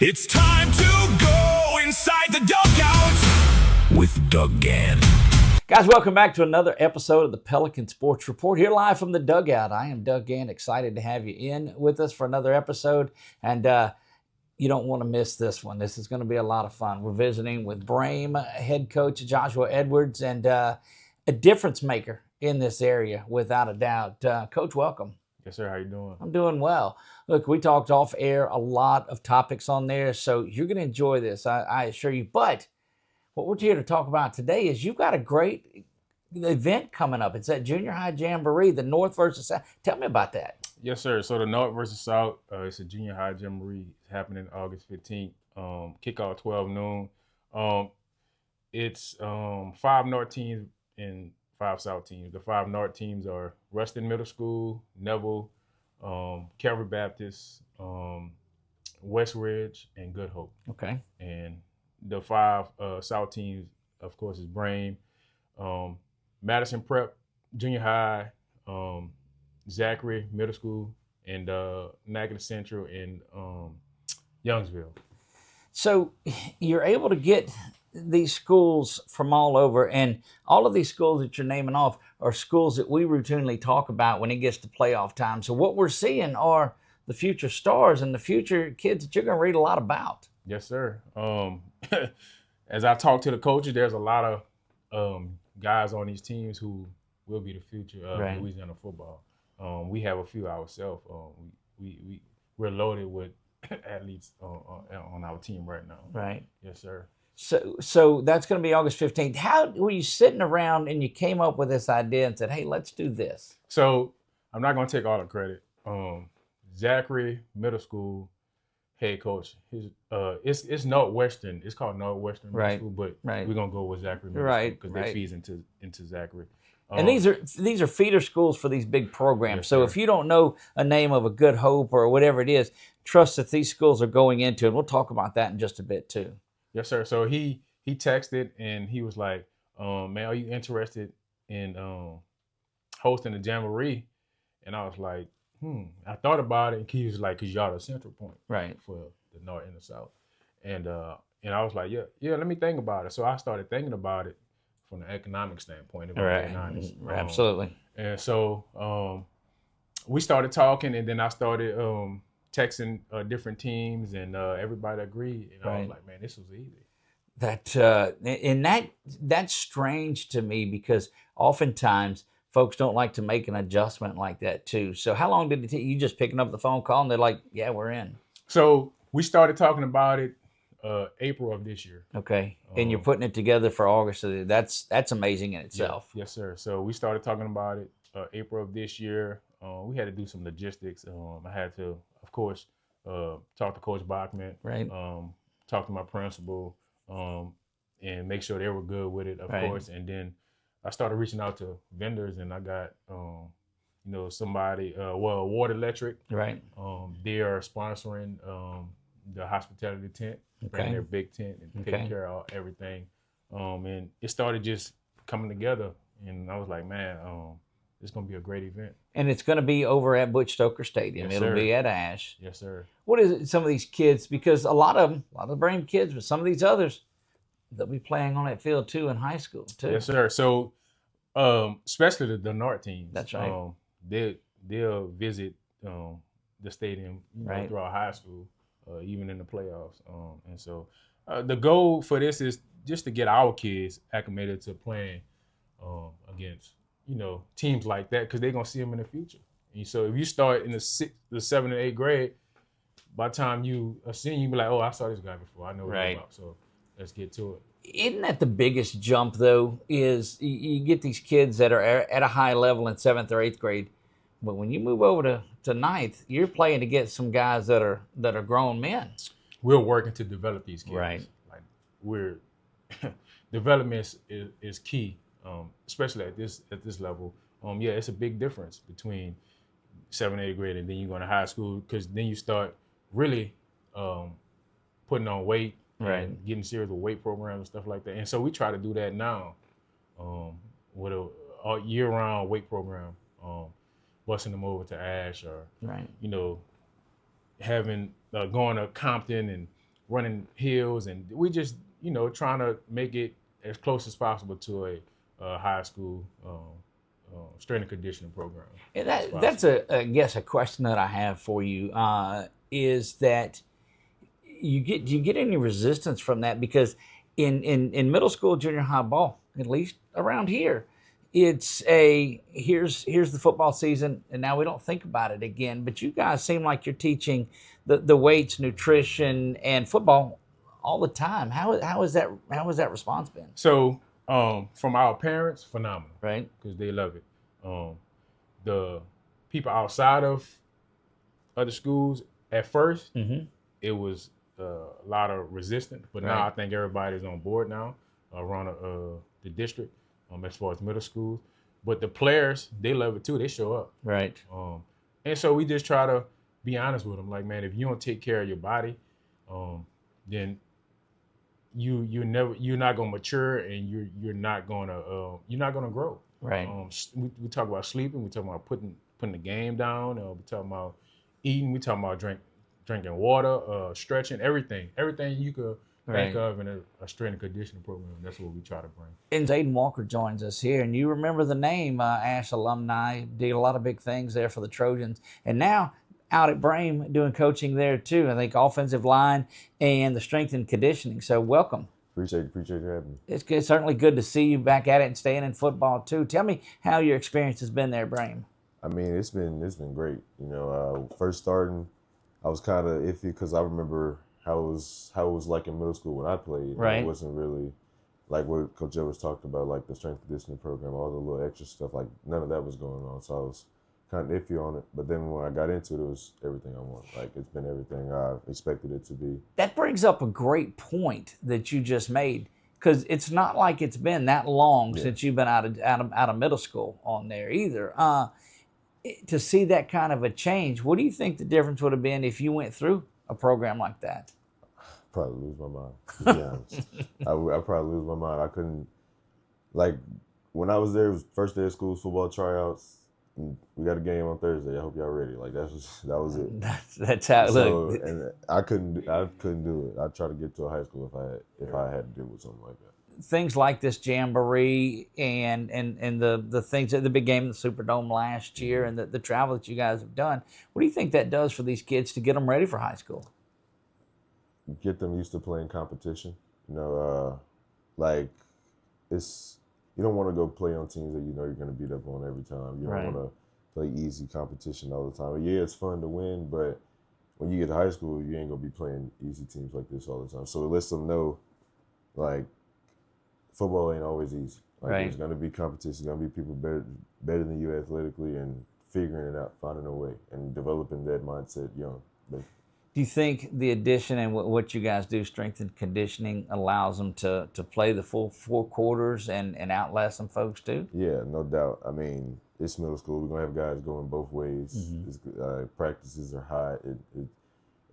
It's time to go inside the dugout with Doug Gann. Guys, welcome back to another episode of the Pelican Sports Report, here live from the dugout. I am Doug Gann, excited to have you in with us for another episode, and you don't want to miss this one. This is going to be a lot of fun. We're visiting with Brame head coach Joshua Edwards, and a difference maker in this area, without a doubt. Coach, welcome. Yes, sir. How you doing? I'm doing well. Look, we talked off air, a lot of topics on there, so you're going to enjoy this, I assure you. But what we're here to talk about today is you've got a great event coming up. It's that Junior High Jamboree, the North versus South. Tell me about that. Yes, sir. So the North versus South, it's a Junior High Jamboree. It's happening August 15th. Kickoff 12 noon. It's 5 North teams and 5 South teams. The 5 North teams are Ruston Middle School, Neville, Calvary Baptist, West Ridge, and Good Hope. Okay. And the 5 South teams, of course, is Brame, Madison Prep, Junior High, Zachary Middle School, and Natchitoches Central and Youngsville. So you're able to get these schools from all over, and all of these schools that you're naming off are schools that we routinely talk about when it gets to playoff time. So what we're seeing are the future stars and the future kids that you're going to read a lot about. Yes, sir. As I talk to the coaches, there's a lot of guys on these teams who will be the future of Louisiana football. We have a few ourselves. We're loaded with athletes on our team right now. Right. Yes, sir. So that's going to be August 15th. How were you sitting around and you came up with this idea and said, hey, let's do this? So I'm not going to take all the credit. Zachary Middle School head coach, it's Northwestern. It's called Northwestern Middle School, but we're going to go with Zachary Middle School because they feeds into Zachary. And these are feeder schools for these big programs. Yes, so if you don't know a name of a Good Hope or whatever it is, trust that these schools are going into, and we'll talk about that in just a bit too. Yes, sir. So he texted and he was like, man, are you interested in hosting a jamboree? And I was like, I thought about it. And he was like, because y'all the central point for the North and the South. And I was like, yeah, let me think about it. So I started thinking about it from the economic standpoint, if I'm being honest. Absolutely. And so we started talking, and then I started texting different teams, and everybody agreed. And I was like, man, this was easy. That's strange to me, because oftentimes folks don't like to make an adjustment like that too. So how long did it take you just picking up the phone call and they're like, yeah, we're in? So we started talking about it April of this year. Okay. And you're putting it together for August. So that's amazing in itself. Yes, sir. So we started talking about it April of this year. We had to do some logistics. I had to, of course, talk to Coach Bachman, talk to my principal, and make sure they were good with it, of course. And then I started reaching out to vendors, and I got, somebody, Ward Electric. Right. They are sponsoring the hospitality tent, bringing their big tent and taking care of everything. And it started just coming together, and I was like, man, it's going to be a great event. And it's going to be over at Butch Stoker Stadium. It'll be at Ash. Yes, sir. What is it, some of these kids, because a lot of the Brame kids, but some of these others, they'll be playing on that field too in high school too. Yes, sir. So especially the North teams. That's right. They'll visit the stadium throughout high school, even in the playoffs. And so the goal for this is just to get our kids acclimated to playing against teams like that, because they're gonna see them in the future. And so if you start in the 7th and 8th grade, by the time you a senior, you be like, oh, I saw this guy before. I know what he's about. So let's get to it. Isn't that the biggest jump, though, is you get these kids that are at a high level in 7th or 8th grade, but when you move over to 9th, you're playing to get some guys that are grown men. We're working to develop these kids. Right. Like development is key, especially at this level. It's a big difference between 7th and 8th grade and then you go to high school, because then you start really putting on weight. And getting serious with weight programs and stuff like that. And so we try to do that now with a year-round weight program, busing them over to Ash or, having going to Compton and running hills, and we just, trying to make it as close as possible to a high school strength and conditioning program. And that's I guess a question that I have for you is that do you get any resistance from that? Because in middle school, junior high ball, at least around here, it's here's the football season, and now we don't think about it again. But you guys seem like you're teaching the weights, nutrition, and football all the time. How has that response been? So from our parents, phenomenal, Right? Because they love it. The people outside of other schools, at first, it was a lot of resistance, but now I think everybody's on board now around the district as far as middle schools. But the players, they love it too. They show up. Right. And so we just try to be honest with them. Like, man, if you don't take care of your body, then you're not gonna mature, and you're not gonna grow. Right. We talk about sleeping. We talk about putting the game down. We talk about eating. We talk about drinking water, stretching, everything you could think of in a strength and conditioning program. That's what we try to bring. And Aiden Walker joins us here, and you remember the name, Ash alumni, did a lot of big things there for the Trojans, and now out at Brame doing coaching there too. I think offensive line and the strength and conditioning. So welcome. Appreciate you having me. It's certainly good to see you back at it and staying in football too. Tell me how your experience has been there at Brame. I mean, it's been great. First starting, I was kind of iffy because I remember how it was like in middle school when I played. Right. It wasn't really like what Coach Joe was talking about, like the strength and conditioning program, all the little extra stuff. Like none of that was going on, so I was kind of iffy on it. But then when I got into it, it was everything I want. Like it's been everything I expected it to be. That brings up a great point that you just made, because it's not like it's been that long since you've been out of middle school on there either. To see that kind of a change, what do you think the difference would have been if you went through a program like that? Probably lose my mind, to be honest. I'd probably lose my mind. I couldn't, like, when I was there, it was first day of school, football tryouts. We got a game on Thursday. I hope y'all ready. Like that was it. That's how it looked. And I couldn't do it. I'd try to get to a high school if I had to deal with something like that. Things like this jamboree and the things at the big game in the Superdome last year and the travel that you guys have done, what do you think that does for these kids to get them ready for high school? Get them used to playing competition. Like you don't want to go play on teams that you know you're going to beat up on every time. You don't want to play easy competition all the time. Yeah, it's fun to win, but when you get to high school, you ain't going to be playing easy teams like this all the time. So it lets them know, like, football ain't always easy. Like, there's going to be competition. There's going to be people better than you athletically, and figuring it out, finding a way, and developing that mindset young. Do you think the addition and what you guys do, strength and conditioning, allows them to play the full 4 quarters and outlast some folks too? Yeah, no doubt. I mean, it's middle school. We're going to have guys going both ways. Practices are high.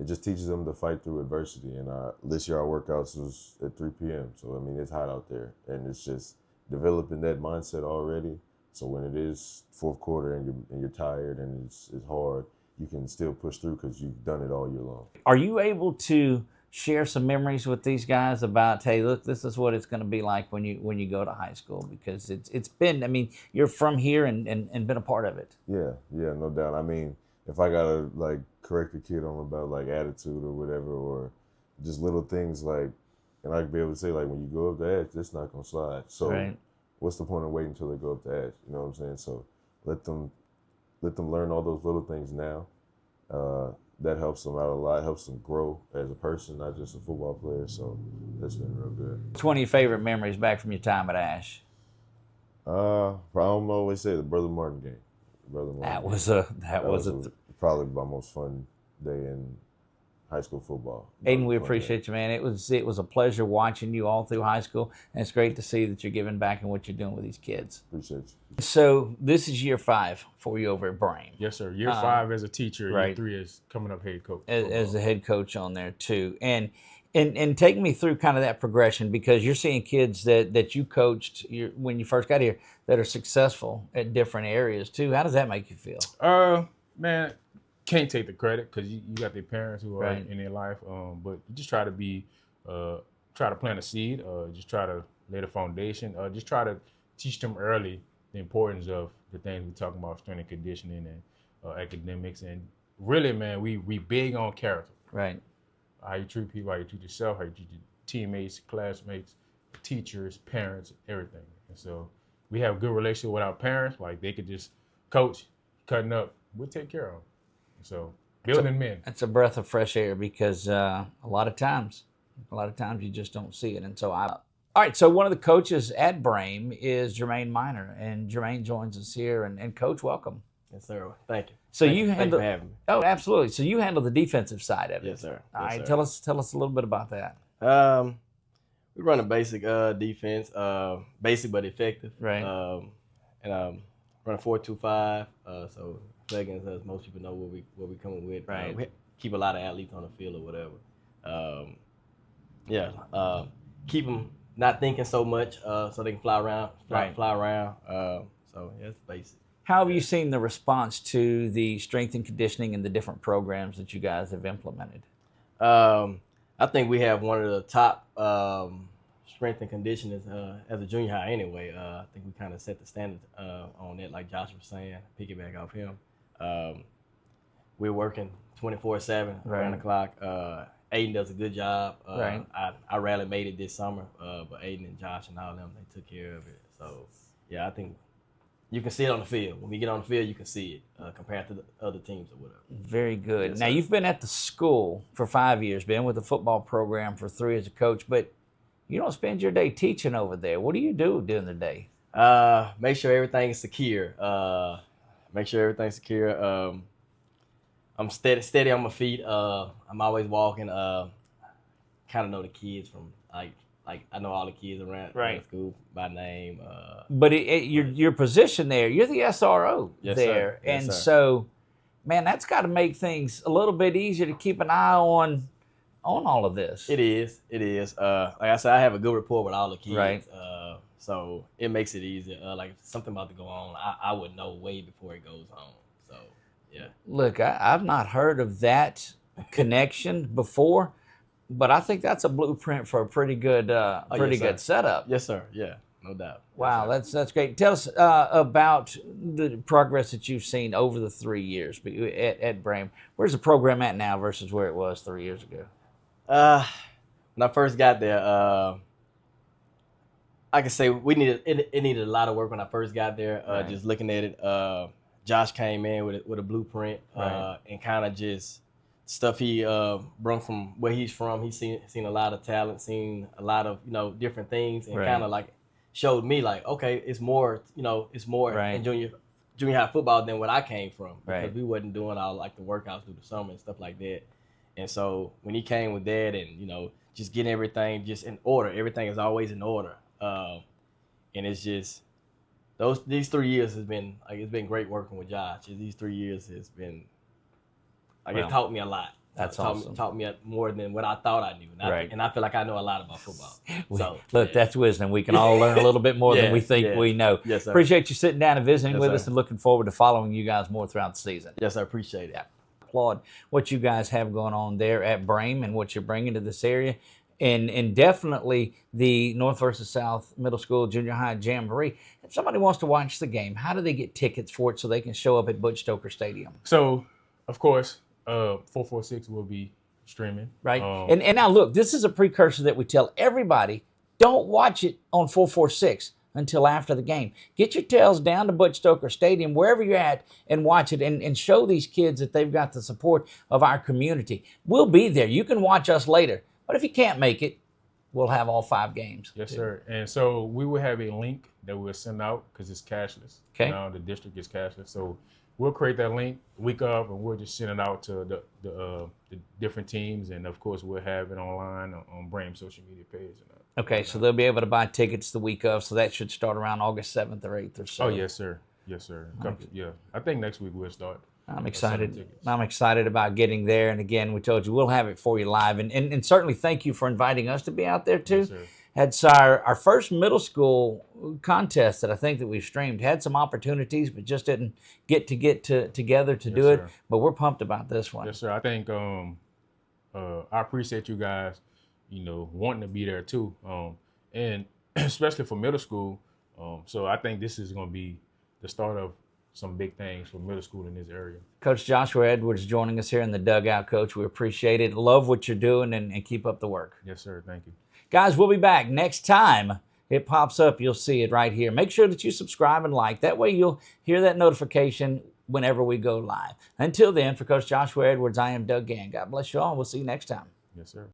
It just teaches them to fight through adversity. And this year our workouts was at 3 p.m. So, I mean, it's hot out there. And it's just developing that mindset already. So when it is fourth quarter and you're tired and it's hard, you can still push through because you've done it all year long. Are you able to share some memories with these guys about, hey, look, this is what it's going to be like when you go to high school? Because it's been, I mean, you're from here and been a part of it. Yeah, no doubt. I mean, if I got to, like, correct a kid on about, like, attitude or whatever, or just little things like, and I'd be able to say, like, when you go up the edge, it's not going to slide. So what's the point of waiting until they go up the edge? You know what I'm saying? So let them learn all those little things now. That helps them out a lot, helps them grow as a person, not just a football player. So that's been real good. What's one of your favorite memories back from your time at Ash? I don't always say the Brother Martin game. That was probably my most fun day in high school football. Aiden, we appreciate you, man. It was a pleasure watching you all through high school, and it's great to see that you're giving back and what you're doing with these kids. Appreciate you. So this is year 5 for you over at Brame. Yes, sir. Year 5 as a teacher. Year 3 is coming up head coach. As the head coach on there too, and take me through kind of that progression, because you're seeing kids that you coached when you first got here that are successful at different areas too. How does that make you feel? Man, can't take the credit because you got their parents who are Right. in their life. But you just try to try to plant a seed, just try to lay the foundation, just try to teach them early the importance of the things we talking about, strength and conditioning and academics. And really, man, we big on character. Right. How you treat people, how you treat yourself, how you treat your teammates, classmates, teachers, parents, everything. And so we have a good relationship with our parents. Like they could just coach, cutting up, we'll take care of them. So building men. That's a breath of fresh air because a lot of times you just don't see it. And so all right, so one of the coaches at Brame is Jermaine Minor, and Jermaine joins us here. And Coach, welcome. Yes, sir. Thank you. So Thank you you handle. for having me. Oh, absolutely. So you handle the defensive side of it. Yes, sir. All Yes, right, sir. tell us a little bit about that. We run a basic defense, basic but effective. Right. And run a 4-2-5. So play against us. Most people know what we coming with. Right. We keep a lot of athletes on the field or whatever. Keep them not thinking so much, so they can fly around. Right. Fly around. So yeah, it's basic. How have you seen the response to the strength and conditioning and the different programs that you guys have implemented? I think we have one of the top strength and conditioners as a junior high anyway. I think we kind of set the standard on it, like Josh was saying, piggyback off him. We're working 24/7 around the clock. Aiden does a good job. Right. I rarely made it this summer, but Aiden and Josh and all of them, they took care of it. So, yeah, I think you can see it on the field. When we get on the field, you can see it compared to the other teams or whatever. Very good. Yes, now, sir. you've been at the school for 5 years, been with the football program for 3 as a coach, but you don't spend your day teaching over there. What do you do during the day? Make sure everything is secure. I'm steady on my feet. I'm always walking. Kind of know the kids from like I know all the kids around the school by name. But your position there, you're the SRO Yes, there. sir. Yes, and sir. so, man, that's got to make things a little bit easier to keep an eye on all of this. It is. Like I said, I have a good rapport with all the kids. Right. So it makes it easier. Like if something about to go on, I would know way before it goes on. So yeah. Look, I've not heard of that connection before, but I think that's a blueprint for a pretty good good setup. Yes, sir. Yeah, no doubt. Wow, Yes, sir. that's great. Tell us about the progress that you've seen over the 3 years at Brame. Where's the program at now versus where it was 3 years ago? When I first got there, I can say it needed a lot of work when I first got there. Right. Just looking at it, Josh came in with a blueprint Right. and kind of just stuff he brought from where he's from. He's seen a lot of talent, seen a lot of different things, and Right. kind of like showed me like, okay, it's more Right. in junior high football than what I came from, because Right. we wasn't doing all like the workouts through the summer and stuff like that. And so when he came with that and just getting everything just in order, everything is always in order. And it's just these 3 years has been like, it's been great working with Josh. These 3 years has been like, Well, it taught me a lot. that's taught awesome. Taught me more than what I thought I knew. Right. And I feel like I know a lot about football. So Look, yeah. that's wisdom. We can all learn a little bit more than we think yeah. we know. Yes, sir. Appreciate you sitting down and visiting Yes, with sir. us, and looking forward to following you guys more throughout the season. Yes, I appreciate it. Applaud what you guys have going on there at Brame and what you're bringing to this area. And definitely the North versus South Middle School Junior High Jamboree. If somebody wants to watch the game, how do they get tickets for it so they can show up at Butch Stoker Stadium? So, of course, 446 will be streaming. Right? And now, look, this is a precursor that we tell everybody, don't watch it on 446 until after the game. Get your tails down to Butch Stoker Stadium, wherever you're at, and watch it and show these kids that they've got the support of our community. We'll be there. You can watch us later. But if you can't make it, we'll have all 5 games. Yes, sir. And so we will have a link that we'll send out because it's cashless. Okay. Now the district is cashless. So we'll create that link week of, and we'll just send it out to the different teams. And, of course, we'll have it online on Brame's social media page. Okay, so they'll be able to buy tickets the week of, so that should start around August 7th or 8th or so. Oh, yes, sir. Yes, sir. Yeah. I think next week we'll start. I'm excited. I'm excited about getting there. And again, we told you we'll have it for you live. And certainly thank you for inviting us to be out there too. Yes, It's our first middle school contest that I think that we've streamed. Had some opportunities, but just didn't get together to do it. sir. But we're pumped about this one. Yes, sir. I think I appreciate you guys, wanting to be there too, and especially for middle school. So I think this is going to be the start of some big things for middle school in this area. Coach Joshua Edwards joining us here in the dugout, Coach. We appreciate it. Love what you're doing and keep up the work. Yes, sir. Thank you. Guys, we'll be back next time. It pops up. You'll see it right here. Make sure that you subscribe and like. That way you'll hear that notification whenever we go live. Until then, for Coach Joshua Edwards, I am Doug Gann. God bless you all. We'll see you next time. Yes, sir.